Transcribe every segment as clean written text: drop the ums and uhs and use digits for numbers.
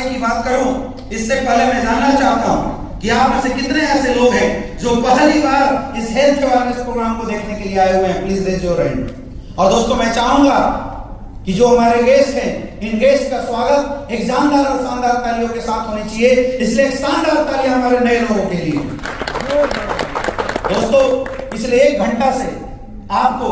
आगे की बात करूं इससे पहले मैं जानना चाहता हूं कि आप में से कितने ऐसे लोग हैं जो पहली बार इस हेल्थ अवेयरनेस प्रोग्राम को देखने के लिए आए हुए हैं। Please raise your hand. और दोस्तों मैं चाहूंगा कि जो हमारे गेस्ट हैं, इन गेस्ट का स्वागत एक जानदार और शानदार तालियों के साथ होनी चाहिए, इसलिए एक शानदार तालियां हमारे नए लोगों के लिए। दोस्तों पिछले 1 घंटा से आपको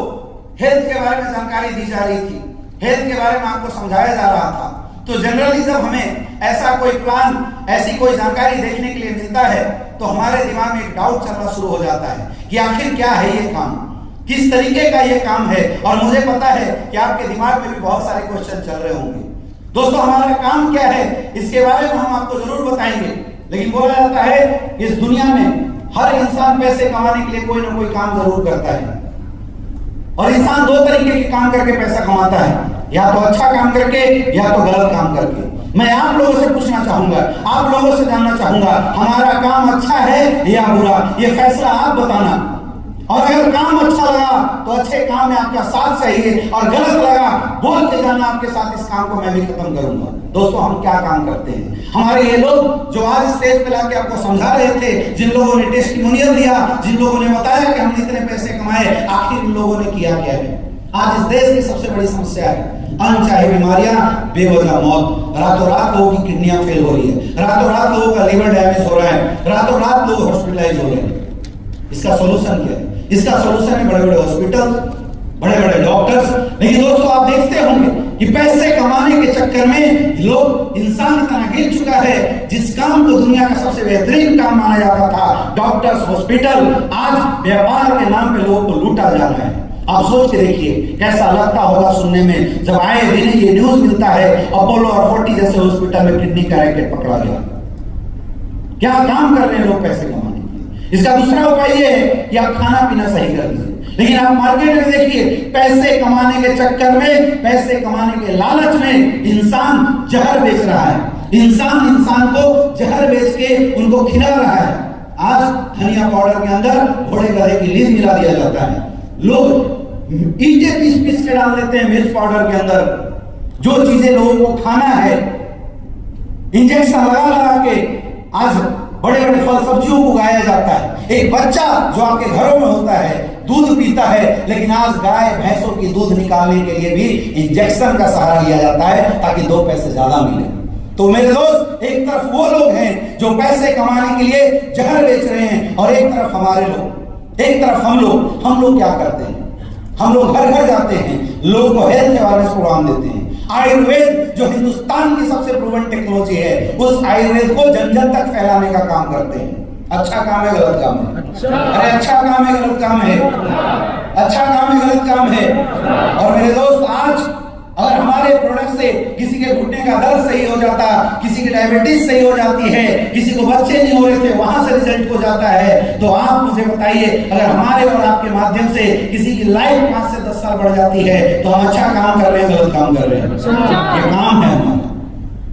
हेल्थ के बारे में जानकारी दी जा रही थी, हेल्थ के बारे में आपको समझाया जा रहा था। तो जनरली जब हमें ऐसा कोई प्लान, ऐसी कोई जानकारी देखने के लिए मिलता है तो हमारे दिमाग में एक डाउट चलना शुरू हो जाता है कि आखिर क्या है ये काम, किस तरीके का ये काम है। और मुझे पता है कि आपके दिमाग में भी बहुत सारे क्वेश्चन चल रहे होंगे। दोस्तों हमारा काम क्या है इसके बारे में हम आपको जरूर बताएंगे, लेकिन बोला जाता है इस दुनिया में हर इंसान पैसे कमाने के लिए कोई ना कोई काम जरूर करता है। और इंसान 2 तरीके के काम करके पैसा कमाता है, या तो अच्छा काम करके या तो गलत काम करके। मैं आप लोगों से पूछना चाहूंगा, आप लोगों से जानना चाहूंगा, हमारा काम अच्छा है या बुरा, ये फैसला आप बताना। और अगर काम अच्छा लगा तो अच्छे काम में आपका साथ चाहिए, और गलत लगा बोल के जाना आपके साथ इस काम को मैं भी खत्म करूंगा। दोस्तों हम क्या काम करते हैं? हमारे ये लोग जो आज स्टेज पे लाके आपको समझा रहे थे, जिन लोगों ने टेस्टिमोनियल दिया, जिन लोगों ने बताया कि हमने इतने पैसे कमाए, आखिर इन लोगों ने किया क्या है? आज इस देश की सबसे बड़ी समस्या है अनचाही बीमारियां, बेवजह मौत। रातों रात लोगों की किडनियां फेल हो रही है, रातों रात लोगों का लिवर डैमेज हो रहा है, रातों रात लोग हॉस्पिटलाइज हो रहे हैं। इसका सोल्यूशन क्या है? इसका सोल्यूशन है बड़े बड़े हॉस्पिटल, बड़े बड़े डॉक्टर्स। लेकिन दोस्तों आप देखते होंगे कि पैसे कमाने के चक्कर में लोग, इंसान इतना गिर चुका है, जिस काम को दुनिया का सबसे बेहतरीन काम माना जाता था, डॉक्टर्स, हॉस्पिटल, आज व्यापार के नाम पे लोगों को लूटा जा रहा है। आप सोच के देखिए कैसा लगता होगा सुनने में जब आए दिन ये न्यूज मिलता है अपोलो और फोर्टी जैसे हॉस्पिटल में किडनी का रैकेट पकड़ा गया। क्या काम कर रहे हैं लोग पैसे कमाने के लिए? इसका दूसरा उपाय ये है कि आप खाना पीना सही कर लीजिए। लेकिन आप मार्केट में देखिए, पैसे कमाने के चक्कर में, पैसे कमाने के लालच में इंसान जहर बेच रहा है। इंसान को जहर बेच के उनको खिला रहा है। आज धनिया पाउडर के अंदर घोड़े गधे की लीद मिला दिया जाता है। लोग ईंटे पीस के डाल देते हैं मिर्च पाउडर के अंदर। जो चीजें लोगों को खाना है, इंजेक्शन लगा के आज बड़े बड़े फल सब्जियों को उगाया जाता है। एक बच्चा जो आपके घरों में होता है दूध पीता है, लेकिन आज गाय भैंसों की दूध निकालने के लिए भी इंजेक्शन का सहारा लिया जाता है ताकि 2 पैसे ज्यादा मिले। तो मेरे दोस्त, एक तरफ वो लोग हैं जो पैसे कमाने के लिए जहर बेच रहे हैं, और एक तरफ हमारे लोग, एक तरफ हम लोग क्या करते हैं? हम लोग घर घर जाते हैं, लोगों को हेल्थ अवेयरनेस प्रोग्राम देते हैं। आयुर्वेद जो हिंदुस्तान की सबसे प्रूवन टेक्नोलॉजी है, उस आयुर्वेद को जन जन तक फैलाने का काम करते हैं। अच्छा काम है गलत काम है? अरे अच्छा काम है गलत काम है? अच्छा काम है गलत काम है? और मेरे दोस्त, आज अगर हमारे प्रोडक्ट से किसी के घुटने का दर्द सही हो जाता, किसी की डायबिटीज सही हो जाती है, किसी को बच्चे नहीं हो रहे थे वहां से रिजल्ट हो जाता है, तो आप मुझे बताइए, अगर हमारे और आपके माध्यम से किसी की लाइफ 5 से 10 साल बढ़ जाती है तो हम अच्छा काम कर रहे हैं गलत काम कर रहे हैं? ये काम है हमारा,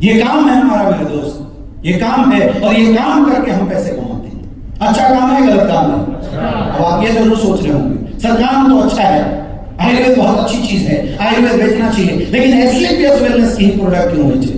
ये काम है हमारा मेरे दोस्त, ये काम है। और ये काम करके हम पैसे कमाते हैं। अच्छा काम है गलत काम है? अब आप ये जरूर सोच रहे होंगे सर काम तो अच्छा है, आयुर्वेद बहुत अच्छी चीज है, आयुर्वेद बेचना चाहिए, लेकिन एसलीपीएस वेलनेस की प्रोडक्ट क्यों बेचे?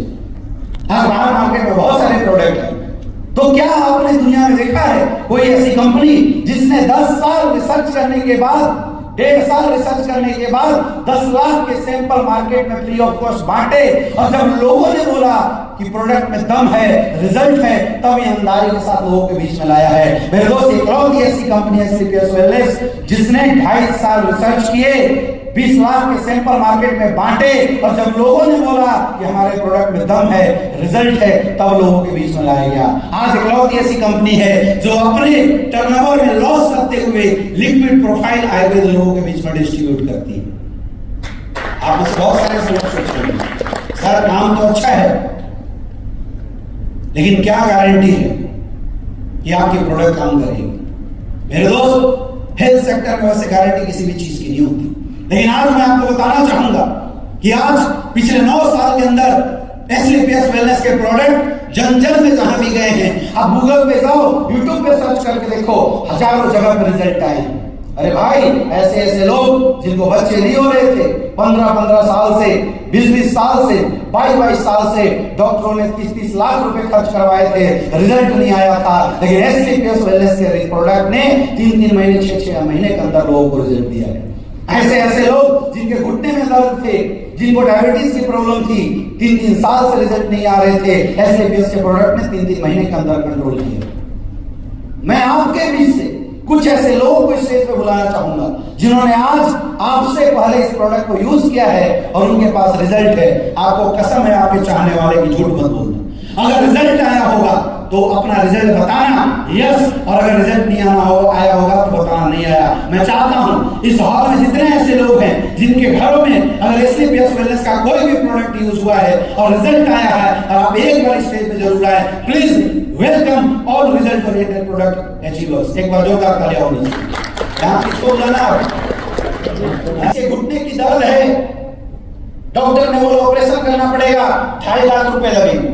आज बाहर मार्केट में बहुत सारे प्रोडक्ट हैं। तो क्या आपने दुनिया में देखा है कोई ऐसी कंपनी जिसने 10 साल रिसर्च करने के बाद, 1.5 साल रिसर्च करने के बाद 10 लाख के सैंपल मार्केट में फ्री ऑफ कॉस्ट बांटे, और जब लोगों ने बोला कि प्रोडक्ट में दम है, रिजल्ट है, तब ईमानदारी के साथ लोगों के बीच में लाया है? मेरे दोस्त, इकलौती ऐसी कंपनी है एसलीपीएस वेलनेस जिसने 2.5 साल रिसर्च किए, 20 लाख के सैंपल मार्केट में बांटे, और जब लोगों ने बोला कि हमारे प्रोडक्ट में दम है, रिजल्ट है, तब लोगों के बीच में लाया गया। आज इकलौती ऐसी कंपनी है जो अपने टर्नओवर में लॉस करते हुए लिक्विड प्रोफाइल आयुर्वेद लोगों के बीच में डिस्ट्रीब्यूट करती है। आप बहुत सारे लोग सोच रहे हैं सर काम तो अच्छा है, लेकिन क्या गारंटी है कि आपकी प्रोडक्ट काम करेगी? मेरे दोस्त, हेल्थ सेक्टर में वैसे गारंटी किसी भी चीज की नहीं होती, लेकिन आज मैं आपको बताना चाहूंगा कि आज पिछले 9 साल के अंदर एसलीपीएस वेलनेस के प्रोडक्ट जन जन में जहां भी गए हैं, आप गूगल पे जाओ, यूट्यूब पे सर्च करके देखो, हजारों जगह पर रिजल्ट आए। अरे भाई, ऐसे ऐसे लोग जिनको बच्चे नहीं हो रहे थे 15-15 साल से, 20-20 साल से, 22 साल से डॉक्टरों ने 30-30 लाख रुपए खर्च करवाए थे, रिजल्ट नहीं आया था। लेकिन एससीपीएस वेलनेस के प्रोडक्ट ने 3-3 महीने 6-6 महीने के अंदर लोगों को रिजल्ट दिया है। ऐसे लोग जिनके घुटने में दर्द थे, जिनको डायबिटीज की प्रॉब्लम थी, 3-3 साल से रिजल्ट नहीं आ रहे थे, एससीपीएस के प्रोडक्ट ने 3-3 महीने के अंदर कंट्रोल किया। मैं आपके बीच से कुछ ऐसे लोगों को स्टेज पे बुलाना चाहूंगा जिन्होंने आज आपसे पहले इस प्रोडक्ट को यूज किया है और उनके पास रिजल्ट है। आपको कसम है आपके चाहने वाले की झूठ मत बोलना। अगर रिजल्ट आया होगा तो अपना रिजल्ट बताना यस, और अगर रिजल्ट नहीं आया होगा तो बताना नहीं आया। मैं चाहता हूं इस हॉल में जितने ऐसे लोग हैं जिनके घरों में अगर एससीपीएस वेलनेस का कोई भी प्रोडक्ट यूज हुआ है और रिजल्ट आया है और आप एक बार स्टेज पे जरूर आए, please welcome all result oriented product achievers. एक बार जोरदार तालियां होनी चाहिए। यहां किसको बुलाना? घुटने की दर्द है, डॉक्टर ने बोला ऑपरेशन करना पड़ेगा, 2.5 लाख रुपए लगेंगे।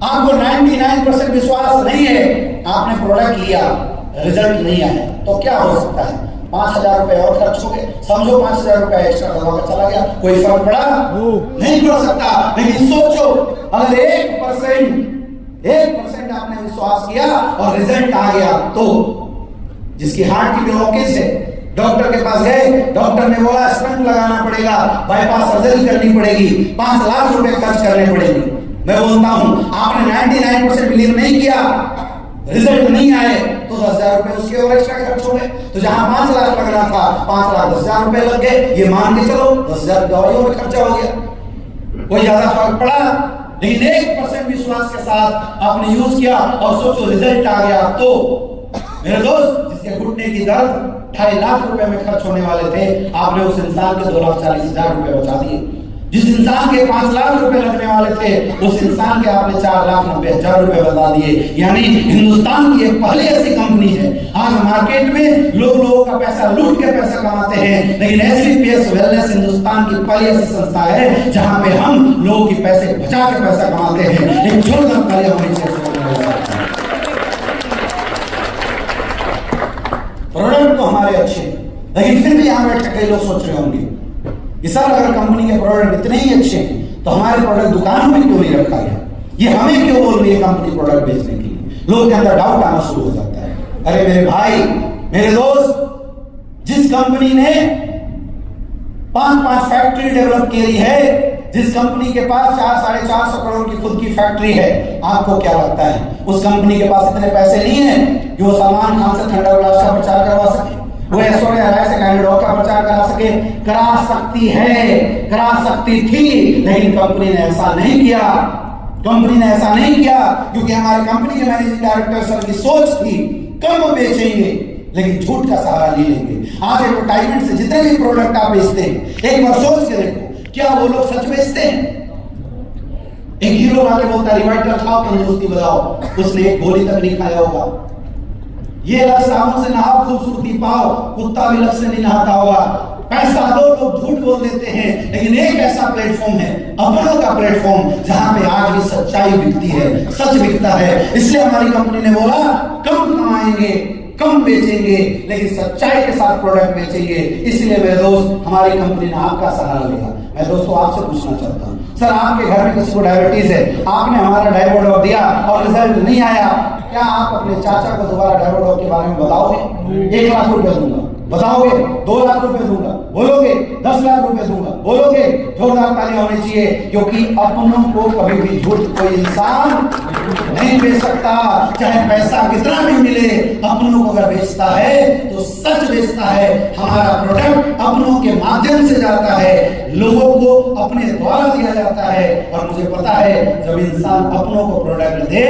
आपको 99% विश्वास नहीं है, आपने प्रोडक्ट लिया, रिजल्ट नहीं आया, तो क्या हो सकता है? 5,000 रुपए और खर्च हो गए, समझो 5,000 रुपए एक्स्ट्रा दवा का चला गया, कोई फर्क पड़ा? नहीं पड़ सकता। लेकिन सोचो अगर 1% आपने विश्वास किया और रिजल्ट आ गया, तो जिसकी हार्ट की ब्लॉकेज है, डॉक्टर के पास गए, डॉक्टर ने बोला स्टंट लगाना पड़ेगा, बाईपास सर्जरी करनी पड़ेगी, 5 लाख रुपए खर्च करने पड़ेंगे। मैं बोलता हूं आपने 99% बिलीव नहीं किया, रिजल्ट नहीं आए तो 10,000 रुपए उसके और एक्स्ट्रा खर्च हो गए। तो जहां 5 लाख लगना था, 5 लाख 10,000 रुपए लग गए। ये मान के चलो 10,000 दवाइयों में खर्चा हो गया, कोई ज्यादा फर्क पड़ा? लेकिन 1% विश्वास के साथ आपने यूज किया और सोचो रिजल्ट आ गया। तो मेरे दोस्त, जिसके घुटने की दर्द 2.5 लाख रुपए में खर्च होने वाले थे, आपने उस इंसान के 2,40,000 रुपए बचा दिए। जिस इंसान के 5 लाख रुपए लगने वाले थे, उस इंसान के आपने 4,90,000 रुपए बता दिए। यानी हिंदुस्तान की एक पहली ऐसी कंपनी है, आज मार्केट में लोगों का पैसा लूट के पैसा कमाते हैं, लेकिन एससीपीएस वेलनेस हिंदुस्तान की पहली ऐसी संस्था है जहां पे हम लोगों के पैसे बचा के पैसा कमाते हैं। लेकिन जोरदार तालियां होनी चाहिए। प्रोडक्ट तो हमारे अच्छे, लेकिन फिर भी यहां बैठ कई लोग सोच रहे होंगे कि सर अगर कंपनी के प्रोडक्ट इतने ही अच्छे हैं तो हमारे प्रोडक्ट दुकानों में क्यों नहीं रखा गया? ये हमें क्यों बोल रही है कंपनी प्रोडक्ट बेचने के लिए? लोगों के अंदर डाउट आना शुरू हो जाता है। अरे मेरे भाई, मेरे दोस्त, जिस कंपनी ने 5-5 फैक्ट्री डेवलप की है, जिस कंपनी के पास 400-450 करोड़ की खुद की फैक्ट्री है, आपको क्या लगता है उस कंपनी के पास इतने पैसे नहीं है कि वो सलमान खान से थंडर ब्लास्ट का प्रचार करवा सके, वो ऐश्वर्या राय से कैंडिडेट का प्रचार करा सके? करा सकती है, करा सकती थी, लेकिन कंपनी ने ऐसा नहीं किया। कंपनी ने ऐसा नहीं किया क्योंकि हमारे कंपनी के मैनेजिंग डायरेक्टर सर की सोच थी कम बेचेंगे लेकिन झूठ का सहारा नहीं लेंगे। आज एडवर्टाइजमेंट से जितने भी प्रोडक्ट आप बेचते हैं, एक बार सोच के देखो, क्या वो लोग सच बेचते हैं? एक हीरो आके बोलता है रिवाइटल खाओ, तंदुरुस्ती बताओ, उसने एक गोली तक नहीं खाया होगा। ये लफ्ज साबुन से नहाओ खूबसूरती पाओ, कुत्ता भी लफ्ज से नहीं नहाता होगा। पैसा दो, लोग झूठ बोल देते हैं, लेकिन एक ऐसा प्लेटफॉर्म है, अपनों का प्लेटफॉर्म, जहां पे आज भी सच्चाई बिकती है, सच बिकता है। इसलिए हमारी कंपनी ने बोला कम कमाएंगे, कम बेचेंगे, लेकिन सच्चाई के साथ प्रोडक्ट बेचेंगे। इसलिए मेरे दोस्त, हमारी कंपनी ने आपका सहारा लिया। मैं दोस्तों आपसे पूछना चाहता हूं, सर आपके घर में किसी को डायबिटीज है, आपने हमारा डायबोडॉक दिया और रिजल्ट नहीं आया, क्या आप अपने चाचा को दोबारा डायबोडॉक के बारे में बताओगे? 1 लाख रुपए दूंगा, बताओगे? 2 लाख रुपए दूंगा, बोलोगे? 10 लाख रुपए दूंगा, बोलोगे? जोरदार तालियां होनी चाहिए, क्योंकि अपनों को कभी भी झूठ कोई इंसान नहीं बेच सकता। चाहे पैसा कितना भी मिले, अपनों को अगर बेचता है तो सच बेचता है। हमारा प्रोडक्ट अपनों के माध्यम से जाता है, लोगों को अपने द्वारा दिया जाता है। और मुझे पता है जब इंसान अपनों को प्रोडक्ट दे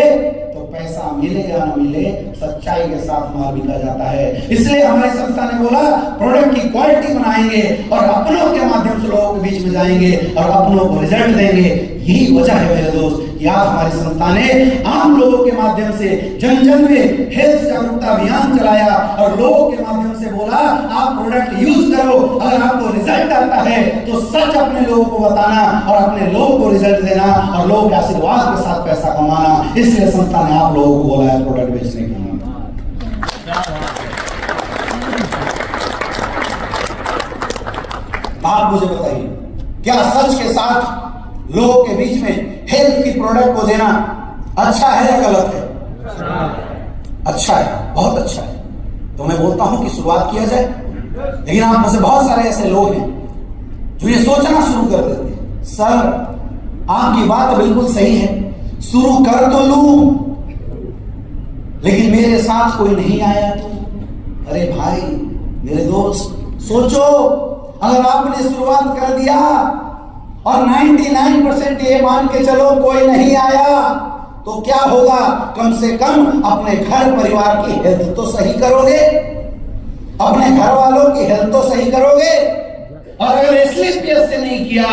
तो पैसा मिले या ना मिले, सच्चाई के साथ माल बिका जाता है। इसलिए हमारी संस्था ने बोला प्रोडक्ट की क्वालिटी बनाएंगे और अपनों के माध्यम से लोगों के बीच में जाएंगे और अपनों को रिजल्ट देंगे। यही वजह है मेरे दोस्त, आज हमारी संस्था ने आम लोगों के माध्यम से जन जन में हेल्थ जागरूकता अभियान चलाया और लोगों के माध्यम से बोला आप प्रोडक्ट यूज करो, अगर आपको रिजल्ट आता है तो सच अपने लोगों को बताना और अपने लोगों को रिजल्ट देना और लोगों के आशीर्वाद के साथ पैसा कमाना। इसलिए संस्था ने आप लोगों को बोला है प्रोडक्ट बेचने के लिए। आप मुझे बताइए, क्या सच के साथ लोगों के बीच में हेल्थ की प्रोडक्ट को देना अच्छा है या गलत है? अच्छा है, बहुत अच्छा है। तो मैं बोलता हूं कि शुरुआत किया जाए। लेकिन आप में से बहुत सारे ऐसे लोग हैं जो ये सोचना शुरू कर देते हैं, सर आपकी बात बिल्कुल सही है, शुरू कर तो लूं, लेकिन मेरे साथ कोई नहीं आया तो। अरे भाई मेरे दोस्त, सोचो, अगर आपने शुरुआत कर दिया और 99% ये मान के चलो कोई नहीं आया, तो क्या होगा? कम से कम अपने घर परिवार की हेल्थ तो सही करोगे, अपने घर वालों की हेल्थ तो सही करोगे। और अगर SLPS से नहीं किया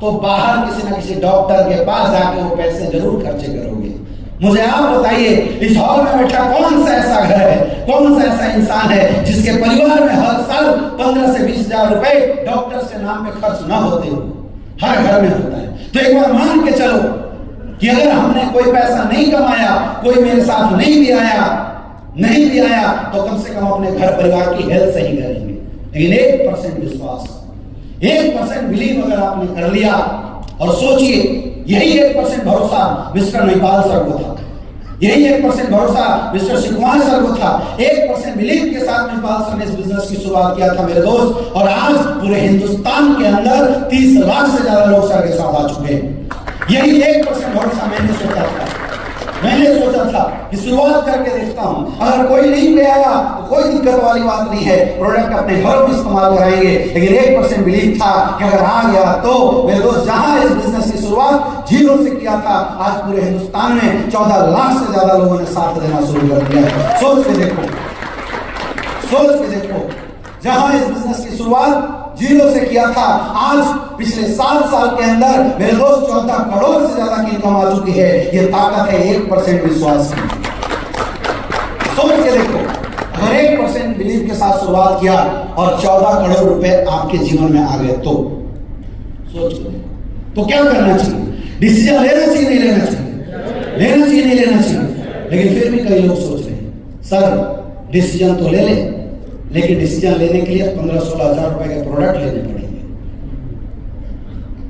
तो बाहर किसी न किसी डॉक्टर के पास जाके वो पैसे जरूर खर्चे करोगे। मुझे आप बताइए, इस हॉल में बैठा कौन सा ऐसा घर है, कौन सा ऐसा इंसान है जिसके परिवार में हर साल 15 से 20 हजार रुपए डॉक्टर से नाम पे खर्च ना होते हो? हर घर में होता है। तो एक बार मान के चलो कि अगर हमने कोई पैसा नहीं कमाया, कोई मेरे साथ नहीं भी आया, तो कम से कम अपने घर परिवार की हेल्थ सही करेंगे। लेकिन 1% विश्वास, 1% बिलीव अगर आपने कर लिया, और सोचिए यही 1% भरोसा मिस्टर महिपाल सर को था, यही 1% भरोसा मिस्टर शिव कुमार सर को था, 1% बिलीव के साथ महिपाल सर ने इस बिजनेस की शुरुआत किया था मेरे दोस्त। और आज पूरे हिंदुस्तान के अंदर 30 लाख से ज्यादा लोग सर के साथ आ चुके हैं। यही 1% भरोसा मैंने सोचा था कि शुरुआत करके देखता हूं, अगर कोई नहीं ले आया तो कोई दिक्कत वाली बात नहीं है, प्रोडक्ट अपने घर में इस्तेमाल कराएंगे। लेकिन 1% बिलीव था कि अगर आ गया तो मेरे दोस्त, जहां इस बिजनेस की शुरुआत 0 से किया था, आज पूरे हिंदुस्तान में 14 लाख से ज्यादा लोगों ने साथ देना शुरू कर दिया है। सोच के देखो, जहां इस बिजनेस की शुरुआत 0 से किया था, आज पिछले 7 साल के अंदर मेरे दोस्त 14 करोड़ से ज्यादा की इनकम आ चुकी है। ये ताकत है 1% विश्वास की। सोच के देखो, अगर 1% बिलीव के साथ शुरुआत किया और 14 करोड़ रुपए आपके जीवन में आ गए तो सोच लो, तो क्या करना चाहिए? डिसीजन लेना चाहिए नहीं लेना चाहिए? लेना चाहिए। लेकिन फिर भी कई लोग सोच रहे हैं, सर डिसीजन तो ले ले, लेकिन डिसीजन लेने के लिए 15-16 हजार रुपए के प्रोडक्ट लेने पड़ेंगे।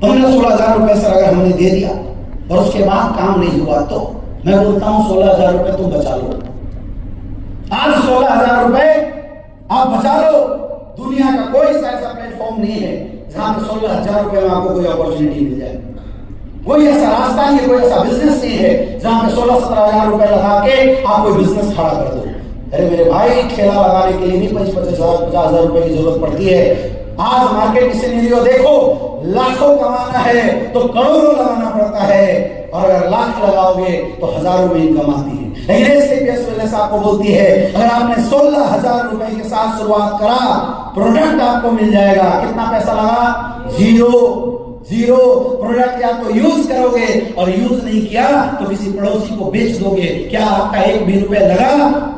15-16 हजार रुपए सर अगर हमने दे दिया और उसके बाद काम नहीं हुआ तो मैं बोलता हूं 16 हजार रुपए तुम बचा लो। आज 16 हजार रुपए आप बचा लो। दुनिया का कोई ऐसा प्लेटफॉर्म नहीं है जहां पे 16 हजार रुपए में आपको कोई अपॉर्चुनिटी मिल जाए। कोई ऐसा रास्ता नहीं है, कोई ऐसा बिजनेस नहीं है जहां पे 16-17 हजार रुपए लगा के आप कोई बिजनेस खड़ा कर दो। अरे मेरे भाई, ठेला लगाने के लिए भी 50 हजार रुपए की जरूरत पड़ती है। आज मार्केट की सिनेरियो देखो, लाखों कमाना है तो करोड़ों लगाना पड़ता है, और अगर लाख लगाओगे तो हजारों में इनकम आती है। लेकिन SLPS वेलनेस आपको बोलती है, अगर आपने 16 हजार रुपए के साथ शुरुआत करा, प्रोडक्ट आपको मिल जाएगा। कितना पैसा लगा? 0 प्रोडक्ट या तो यूज करोगे, और यूज नहीं किया तो किसी पड़ोसी को बेच दोगे। क्या आपका 1 भी रुपए लगा?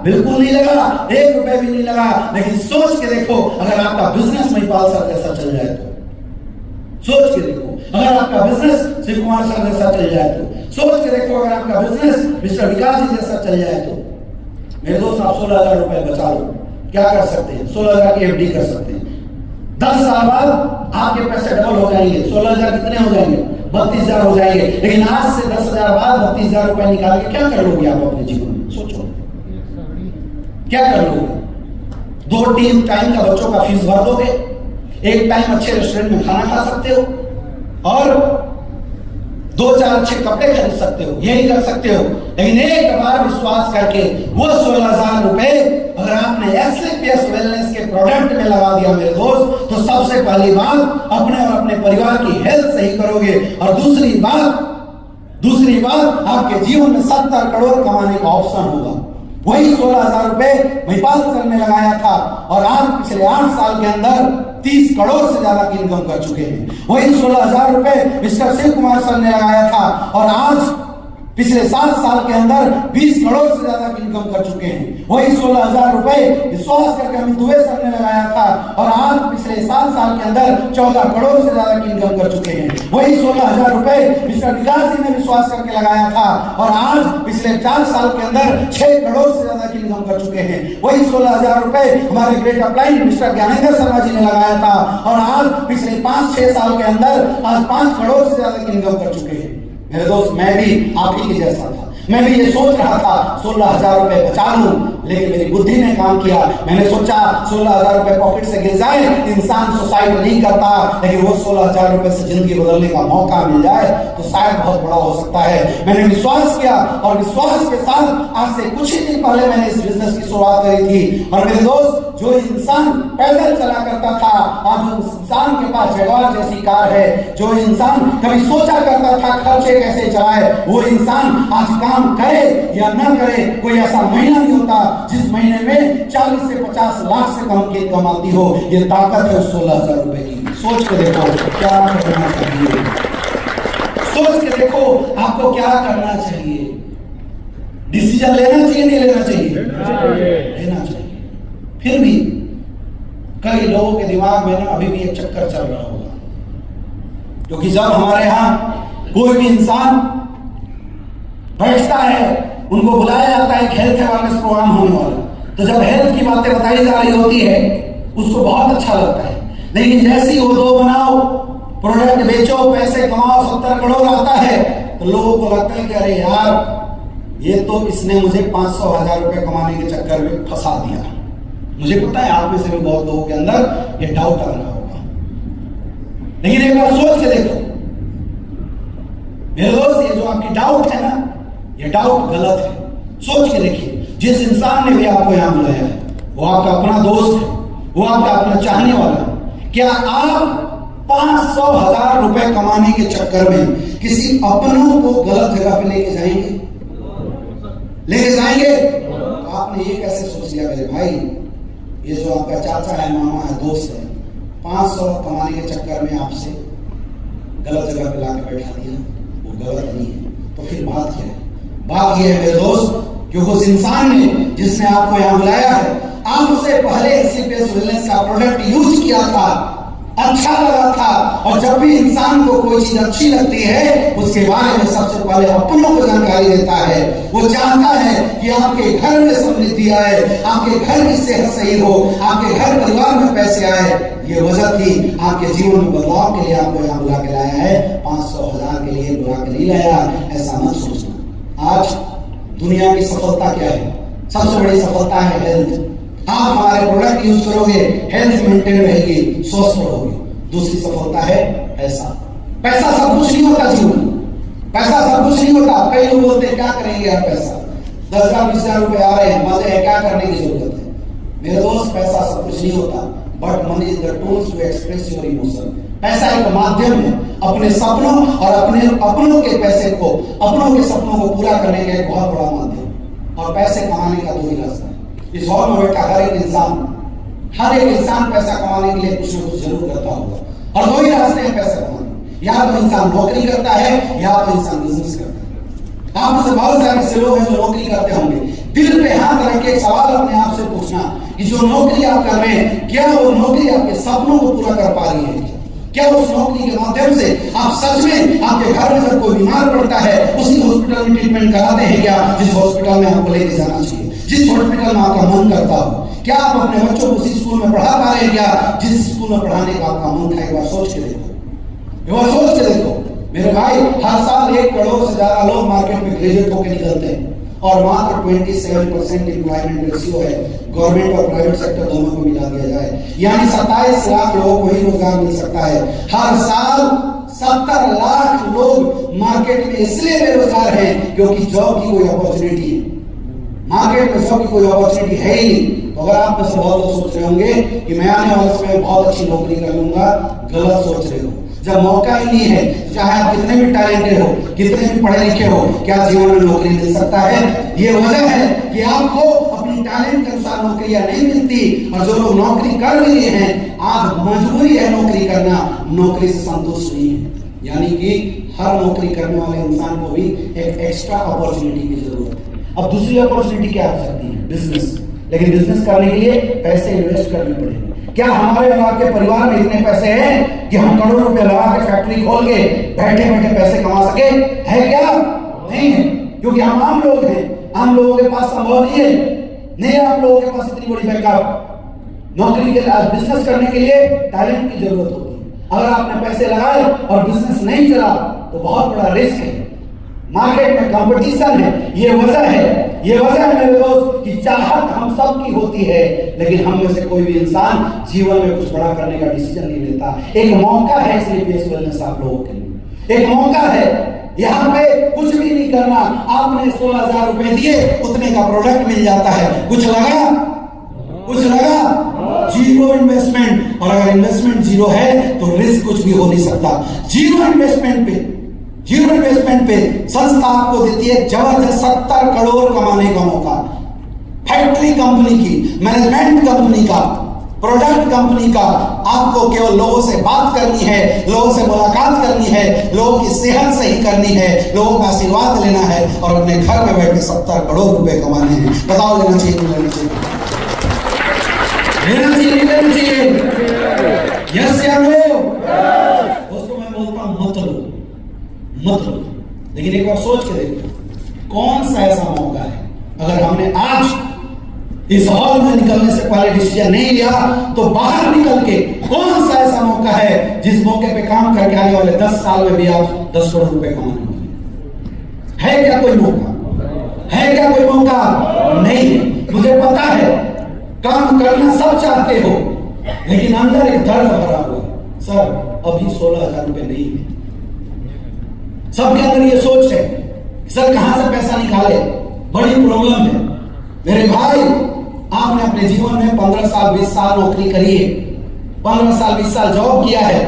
बिल्कुल नहीं लगा, 1 रुपए भी नहीं लगा। लेकिन सोच के देखो, अगर आपका बिजनेस महिपाल सर जैसा चल जाए तो, सोच के देखो, अगर आपका बिजनेस शिव कुमार सर जैसा चल जाए तो, सोच के देखो, अगर आपका बिजनेस मिस्टर विकास जी जैसा चल जाए तो। मेरे दोस्त, आप 16 हजार रुपए बचा लो। क्या कर सकते हैं? 16 हजार की FD कर सकते हैं। 10 साल बाद आपके पैसे डबल हो जाएंगे। 16 हजार कितने हो जाएंगे? 32 हजार हो जाएंगे। लेकिन आज से 10 हजार बाद 32 हजार रुपए निकाल के क्या कर लोगे आप अपने जीवन में? सोचो, क्या कर लोगे? 2 टाइम का बच्चों का फीस भर दोगे, 1 टाइम अच्छे रेस्टोरेंट में खाना खा सकते हो, और 2-4 अच्छे कपड़े खरीद सकते हो, यही कर सकते हो। लेकिन एक बार विश्वास करके वो 16 हजार रुपए अगर आपने SLPS वेलनेस के प्रोडक्ट में लगा दिया मेरे दोस्त, तो सबसे पहली बात अपने और अपने परिवार की हेल्थ सही करोगे, और दूसरी बात आपके जीवन में 70 करोड़ कमाने का ऑप्शन होगा। वही 16 हजार रुपए महिपाल सर ने लगाया था, और आज पिछले 8 साल के अंदर 30 करोड़ से ज्यादा की इनकम कर चुके हैं। वही 16 हजार रुपए मिस्टर शिव कुमार सर ने लगाया था, और आज पिछले 7 साल के अंदर 20 करोड़ से ज्यादा की इनकम कर चुके हैं। वही 16,000 रुपए विश्वास करके अमित दुबे सर ने लगाया था और आज पिछले 7 साल के अंदर 14 करोड़ से ज्यादा की इनकम कर चुके हैं। वही 16,000 रुपए मिस्टर विकास जी ने विश्वास करके लगाया था और आज पिछले 4 साल के अंदर 6 करोड़ से ज्यादा की इनकम कर चुके हैं। वही 16,000 रुपए हमारे great upline mister Gyanendra Sharma ji ने लगाया था और आज पिछले 5-6 साल के अंदर आज 5 करोड़ से ज्यादा की इनकम कर चुके हैं। मेरे दोस्त, मैं भी आप ही के जैसा था। मैं भी ये सोच रहा था 16,000 रुपए बचा लूं, लेकिन मेरी बुद्धि ने काम किया। मैंने सोचा 16,000 रुपए पॉकेट से गिर जाए, इंसान सुसाइड नहीं करता, लेकिन वो 16,000 रुपए से जिंदगी बदलने का मौका मिल जाए तो शायद बहुत बड़ा हो सकता है। मैंने विश्वास किया और विश्वास के साथ आज से कुछ ही दिन पहले मैंने इस बिजनेस की शुरुआत करी थी। और मेरे दोस्त, जो इंसान पैदल चला करता था, आज उस इंसान के पास जगुआर जैसी कार है। जो इंसान कभी सोचा करता था खर्चे कैसे चलाए, वो इंसान आज काम करे या ना करे, कोई ऐसा महीना नहीं होता जिस महीने में 40 से 50 लाख से कम की इनकम आती हो। ये ताकत है उस 16,000 रुपए की। सोच के देखो क्या करना चाहिए, सोच के देखो आपको क्या करना चाहिए। डिसीजन लेना चाहिए नहीं लेना चाहिए? लेना चाहिए। फिर भी कई लोगों के दिमाग में ना अभी भी एक चक्कर चल रहा होगा, क्योंकि जब हमारे यहां कोई भी इंसान बैठता है, उनको बुलाया जाता है हेल्थ अवेयरनेस प्रोग्राम होने वाला, तो जब हेल्थ की बातें बताई जा रही होती है उसको बहुत अच्छा लगता है। लेकिन जैसे ही वो 2 बनाओ, प्रोडक्ट बेचो, पैसे कमाओ, 70 करोड़ आता है, तो लोगों को लगता है कि अरे यार, ये तो इसने मुझे 500,000 रुपए कमाने के चक्कर में फंसा दिया। मुझे पता है आप में से भी बहुत लोगों के अंदर ये डाउट आ रहा होगा, लेकिन एक बार सोच के देखो मेरे दोस्त, ये जो आपकी डाउट है ना, ये डाउट गलत है। सोच के देखिए, जिस इंसान ने भी आपको यहां बुलाया है वो आपका अपना दोस्त है, वो आपका अपना चाहने वाला है। क्या आप 500,000 रुपए कमाने के चक्कर में किसी अपनों को गलत जगह पे लेके जाएंगे? लेके जाएंगे? आपने ये कैसे सोच लिया मेरे भाई, ये जो आपका चाचा है, मामा है, दोस्त है, 500 कमाने के चक्कर में आपसे गलत जगह पे लाके बैठा दिया, वो गलत नहीं है। तो फिर बात क्या है? बात यह है मेरे दोस्त कि उस इंसान ने जिसने आपको यहां बुलाया है, आप उससे पहले एससीपीएस वेलनेस का प्रोडक्ट यूज किया था, अच्छा लगा था, और जब भी इंसान को कोई चीज अच्छी लगती है उसके बारे में सबसे पहले अपनों को जानकारी देता है। वो चाहता है कि आपके घर में समृद्धि आए, आपके घर की सेहत सही हो, आपके घर परिवार में पैसे आए। ये वजह थी आपके जीवन में बदलाव के लिए आपको यहाँ बुला के लाया है, 500,000 के लिए बुला के नहीं लाया, ऐसा मत सोचना। आज दुनिया की सफलता क्या है? सबसे बड़ी सफलता है हेल्थ। आप हमारे प्रोडक्ट यूज करोगे, हेल्थ मेंटेन रहेगी, स्वस्थ रहोगे। दूसरी सफलता है पैसा। पैसा सब कुछ नहीं होता जीवन, पैसा सब कुछ नहीं होता। कई लोग बोलते हैं क्या करेंगे यार पैसा, 10,000-20,000 रुपए आ रहे हैं, मजे है, क्या करने की जरूरत है? मेरे दोस्त, पैसा सब कुछ नहीं होता, but money is the tools to express your emotion. पैसा एक माध्यम है अपने सपनों और अपने अपनों के पैसे को, अपनों के सपनों को पूरा करने का एक बहुत बड़ा माध्यम। और पैसे कमाने का 2 ही रास्ता है। इस हॉल में बैठा हर एक इंसान पैसा कमाने के लिए कुछ ना कुछ जरूर करता होगा, और 2 ही रास्ते हैं पैसा कमाने। या तो इंसान नौकरी करता है या तो इंसान बिजनेस करता है। आप में से बहुत सारे ऐसे लोग हैं जो नौकरी करते होंगे। दिल पे हाथ रख के एक सवाल अपने आप से पूछना कि जो नौकरी आप कर रहे हैं, क्या वो नौकरी आपके सपनों को पूरा कर पा रही है? क्या उस नौकरी के माध्यम से आप सच में आपके घर में जब कोई बीमार पड़ता है उसी हॉस्पिटल में ट्रीटमेंट कराते हैं क्या, जिस हॉस्पिटल में आपको लेके जाना चाहिए, जिस हॉस्पिटल में आपका मन करता हो? क्या आप अपने बच्चों को उसी स्कूल में पढ़ा पा रहे हैं क्या, जिस स्कूल में पढ़ाने का आपका मन था? एक बार सोच के देखो, एक बार सोच के देखो मेरे भाई। हर साल 1 करोड़ से ज्यादा लोग मार्केट में ग्रेजुएट होकर निकलते हैं, और मात्र 27% एम्प्लॉयमेंट रेशियो है। गवर्नमेंट और प्राइवेट सेक्टर दोनों को मिला दिया जाए, यानी 27 लाख लोगों को ही रोजगार मिल सकता है। हर साल 70 लाख लोग मार्केट में इसलिए बेरोजगार हैं क्योंकि जॉब की कोई अपॉर्चुनिटी है, मार्केट में जॉब की कोई अपॉर्चुनिटी है ही नहीं। तो अगर आप में से बहुत लोग सोच रहे होंगे कि मैं आने वाले समय में बहुत अच्छी नौकरी कर लूंगा, गलत सोच रहे हो। जब मौका ही नहीं है, चाहे आप कितने भी टैलेंटेड हो, कितने भी पढ़े लिखे हो, क्या जीवन में नौकरी मिल सकता है? ये वजह है कि आपको अपनी टैलेंट के अनुसार नौकरियां नहीं मिलती, और जो लोग नौकरी कर भी रहे हैं आज मजबूरी है नौकरी करना, नौकरी से संतुष्ट नहीं है। यानी कि हर नौकरी करने वाले इंसान को भी एक एक्स्ट्रा अपॉर्चुनिटी की जरूरत है। अब दूसरी अपॉर्चुनिटी क्या हो सकती है? बिजनेस। लेकिन बिजनेस करने के लिए पैसे इन्वेस्ट करने पड़ेंगे। क्या हमारे और आपके परिवार में इतने पैसे हैं कि हम करोड़ों रुपए लगा के फैक्ट्री खोल के बैठे बैठे पैसे कमा सके? है क्या? नहीं है, क्योंकि हम आम लोग हैं। आम लोगों के पास संभव नहीं है। नहीं, आम लोगों के पास इतनी बड़ी बैकअप। नौकरी के लिए, बिजनेस करने के लिए टैलेंट की जरूरत होती है। अगर आपने पैसे लगाए और बिजनेस नहीं चला तो बहुत बड़ा रिस्क है। मार्केट में कंपटीशन है। ये वजह है मेरे दोस्त कि चाहत हम सब की होती है, लेकिन हम में से कोई भी इंसान जीवन में कुछ बड़ा करने का डिसीजन नहीं लेता। एक मौका है स्लीपलेस वेलनेस आप लोगों के लिए, एक मौका है। यहाँ पे कुछ भी नहीं करना, आपने 16,000 रुपए दिए, उतने का प्रोडक्ट मिल जाता है। कुछ लगा? Zero investment. और अगर इन्वेस्टमेंट जीरो है तो रिस्क कुछ भी हो नहीं सकता। जीरो इन्वेस्टमेंट पे संस्था आपको देती है जबरदस्त 70 करोड़ कमाने का मौका। फैक्ट्री कंपनी की, मैनेजमेंट कंपनी का, प्रोडक्ट कंपनी का, आपको केवल लोगों से बात करनी है, लोगों से मुलाकात करनी है, लोगों की सेहत सही करनी है, लोगों का आशीर्वाद लेना है और अपने घर में बैठ के 70 करोड़ रुपए कमाने हैं। बताओ, लेना चाहिए? यस या नो? दोस्तों, मैं बोलता हूं मत लो। लेकिन एक बार सोच के देखो, कौन सा ऐसा मौका है, अगर हमने आज इस हॉल में निकलने से पहले डिसीजन नहीं लिया तो बाहर निकल के कौन सा ऐसा मौका है जिस मौके पे काम करके आने वाले 10 साल में भी आप 10 करोड़ रुपए कमाने वाले? है क्या कोई मौका? नहीं। मुझे पता है काम करना सब चाहते हो, लेकिन अंदर एक दर्द भरा हुआ, सर अभी 16,000 रुपए नहीं है। सबके अंदर ये सोच है, सर कहां से पैसा निकाले, बड़ी प्रॉब्लम है। मेरे भाई, आपने अपने जीवन में 15 साल 20 साल नौकरी करी है, 15 साल 20 साल जॉब किया है।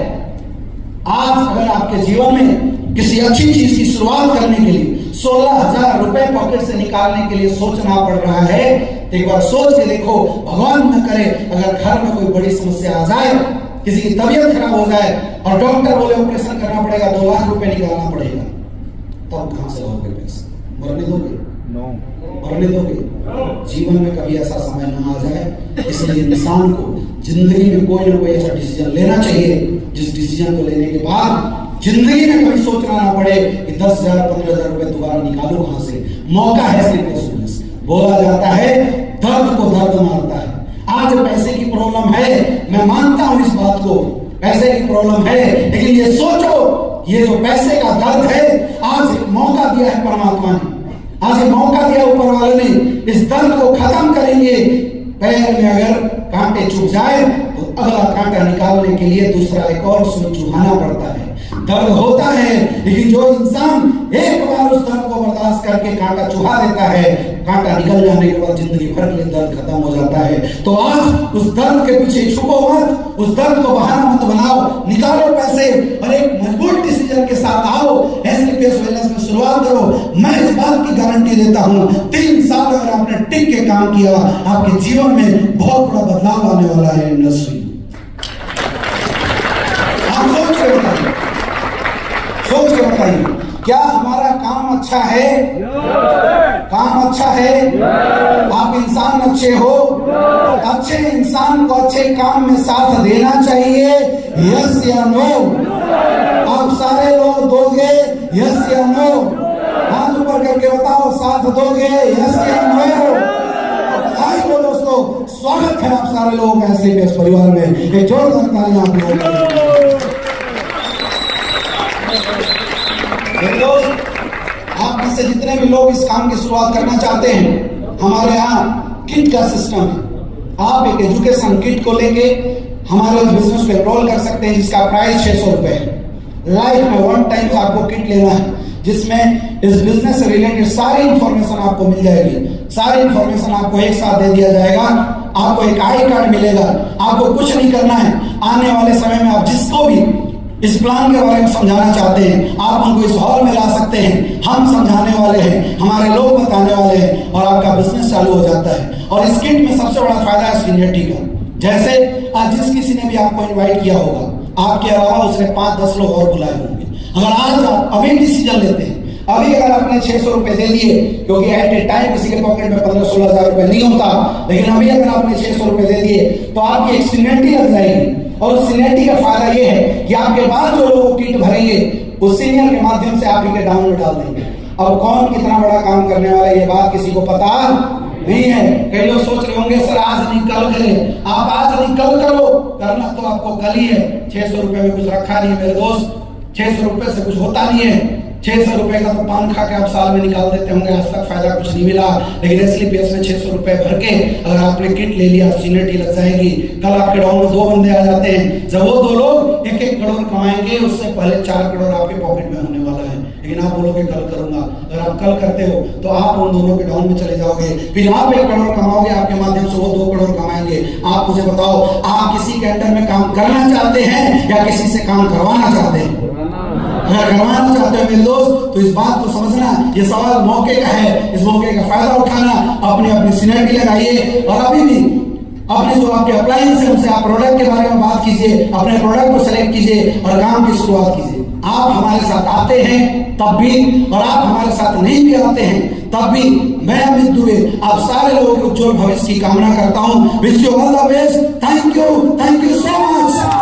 आज अगर आपके जीवन में किसी अच्छी चीज की शुरुआत करने के लिए 16,000 रुपए पॉकेट से निकालने के लिए सोचना पड़ रहा है, तो एक बार सोच के देखो, भगवान न करे अगर घर में कोई बड़ी समस्या आ जाए, किसी की तबीयत खराब हो जाए और डॉक्टर बोले ऑपरेशन करना पड़ेगा, 2 लाख रुपए निकालना पड़ेगा, तब कहां से लाओगे पैसे? मरने दोगे? मरने दोगे? जीवन में कभी ऐसा समय ना आ जाए। इसलिए इंसान को जिंदगी में कोई ना कोई ऐसा डिसीजन लेना चाहिए जिस डिसीजन को लेने के बाद जिंदगी में कभी सोचना ना पड़े कि 10,000 15,000 रुपए दोबारा निकालू कहां से। मौका है स्लीपलेस वेलनेस। बोला जाता है दर्द को दर्द मारता है। आज पैसे की प्रॉब्लम है, मैं मानता हूं इस बात को, पैसे की प्रॉब्लम है, लेकिन ये सोचो, ये जो पैसे का दर्द है, आज एक मौका दिया है परमात्मा ने, आज एक मौका दिया ऊपर वाले ने, इस दर्द को खत्म करेंगे। पैर में अगर कांटे चुभ जाए तो अगला कांटा निकालने के लिए दूसरा एक और सुई चुभाना पड़ता है। दर्द होता है, लेकिन जो इंसान एक बार उस दर्द को बर्दाश्त करके कांटा चुभा देता है, कांटा निकल जाने के बाद जिंदगी भर के लिए दर्द खत्म हो जाता है। तो आज उस दर्द के पीछे छुपो मत, उस दर्द को बहाना मत बनाओ, निकालो पैसे और एक मजबूत डिसीजन के साथ आओ, स्लीपलेस वेलनेस में शुरुआत करो। मैं इस बात की गारंटी देता हूं, 3 साल अगर आपने टिक के काम किया, आपके जीवन में बहुत बड़ा बदलाव आने वाला है। इंडस्ट्री, आप सोच के बताइए, क्या हमारा काम अच्छा है? काम अच्छा है? आप इंसान अच्छे हो? अच्छे इंसान को अच्छे काम में साथ देना चाहिए, यस या नो? आप सारे लोग दोगे, यस या नो? हाथ ऊपर करके बताओ, साथ दोगे, यस या नो? दोस्तों, स्वागत है आप सारे लोगों का स्लीपलेस परिवार में। एक जोरदार तालियां आप लोगों को। दोस्त, आप में से जितने भी लोग इस काम की शुरुआत करना चाहते हैं, हमारे यहाँ किट का सिस्टम है। आप एक एजुकेशन किट को लेके हमारे उस बिजनेस पे एनरोल कर सकते हैं, जिसका प्राइस 600 रुपए है। लाइफ में 1 टाइम आपको किट लेना है, जिसमें इस बिजनेस से रिलेटेड सारी इंफॉर्मेशन आपको मिल जाएगी। सारी इंफॉर्मेशन आपको एक साथ दे दिया जाएगा। आपको एक आई कार्ड मिलेगा। आपको कुछ नहीं करना है। आने वाले समय में आप जिसको भी इस प्लान के बारे में समझाना चाहते हैं, आप उनको इस हॉल में ला सकते हैं। हम समझाने वाले हैं, हमारे लोग बताने वाले हैं और आपका बिजनेस चालू हो जाता है। और इस किट में सबसे बड़ा फायदा है सीनियरिटी का। जैसे आज जिस किसी ने भी आपको इन्वाइट किया होगा, आपके अलावा उसने 5-10 लोग और बुलाए होंगे। अगर आज आप अभी डिसीजन लेते हैं, अभी अगर आपने 600 रुपए दे दिए, क्योंकि एट ए टाइम किसी के पॉकेट में 15-16 हजार रुपए नहीं होता, लेकिन अभी अगर आपने 600 रुपए दे दिए तो आपकी एक सीनियरिटी लग जाएगी। और उस सीनियरिटी का फायदा ये है कि आपके बाद जो लोग किट भरेंगे उस सीनियर के माध्यम से आप इनके डाउन में डाल देंगे। अब कौन कितना बड़ा काम करने वाला है ये बात किसी को पता नहीं है। कई लोग सोच रहे होंगे सर आज नहीं कल करें, आप आज नहीं कल करो, करना तो आपको कल ही है। 600 रुपए में कुछ रखा नहीं है मेरे दोस्त, 600 रुपए से कुछ होता नहीं है। 600 रुपए का तो पान खा के आप साल में निकाल देते होंगे, आज तक फायदा कुछ नहीं मिला। लेकिन एसलीपीएस में 600 रुपए भर के अगर आपने किट ले लिया, सीनियरिटी लग जाएगी। कल आपके डाउन में 2 बंदे आ जाते हैं, जब वो 2 लोग 1-1 करोड़ कमाएंगे, उससे पहले 4 करोड़ आपके पॉकेट में होने वाला है। लेकिन आप बोलोगे कल करूंगा, अगर आप कल करते हो तो आप उन दोनों के डाउन में चले जाओगे, फिर आप 1 करोड़ कमाओगे, आपके माध्यम से वो 2 करोड़ कमाएंगे। आप मुझे बताओ, आप किसी के अंडर में काम करना चाहते हैं या किसी से काम करवाना चाहते हैं? अगर करवाना चाहते हो मेरे दोस्त तो इस बात को समझना, ये सवाल मौके का है, इस मौके का फायदा उठाना, अपनी अपनी सीनियरिटी लगाइए। और अभी भी अपने जो आपके अप्लायंस है उनसे आप प्रोडक्ट के बारे में बात कीजिए, अपने प्रोडक्ट को सेलेक्ट कीजिए और काम की शुरुआत कीजिए। आप हमारे साथ आते हैं तब भी, और आप हमारे साथ नहीं भी आते हैं तब भी, मैं अमित दुबे आप सारे लोगों के उज्जवल भविष्य की कामना करता हूं। Wish you all the best. Thank you so much.